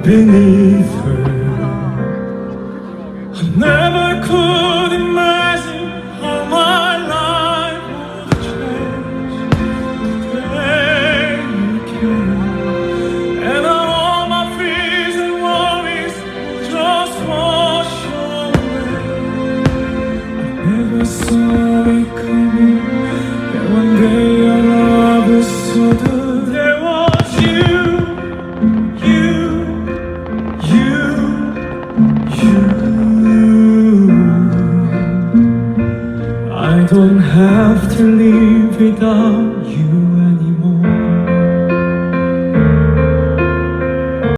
beneath her. I never could imagine how my life would change the day you came, and all my fears and worries would just wash away. I never saw it coming, that one day our love was sudden. There was you. I don't have to live without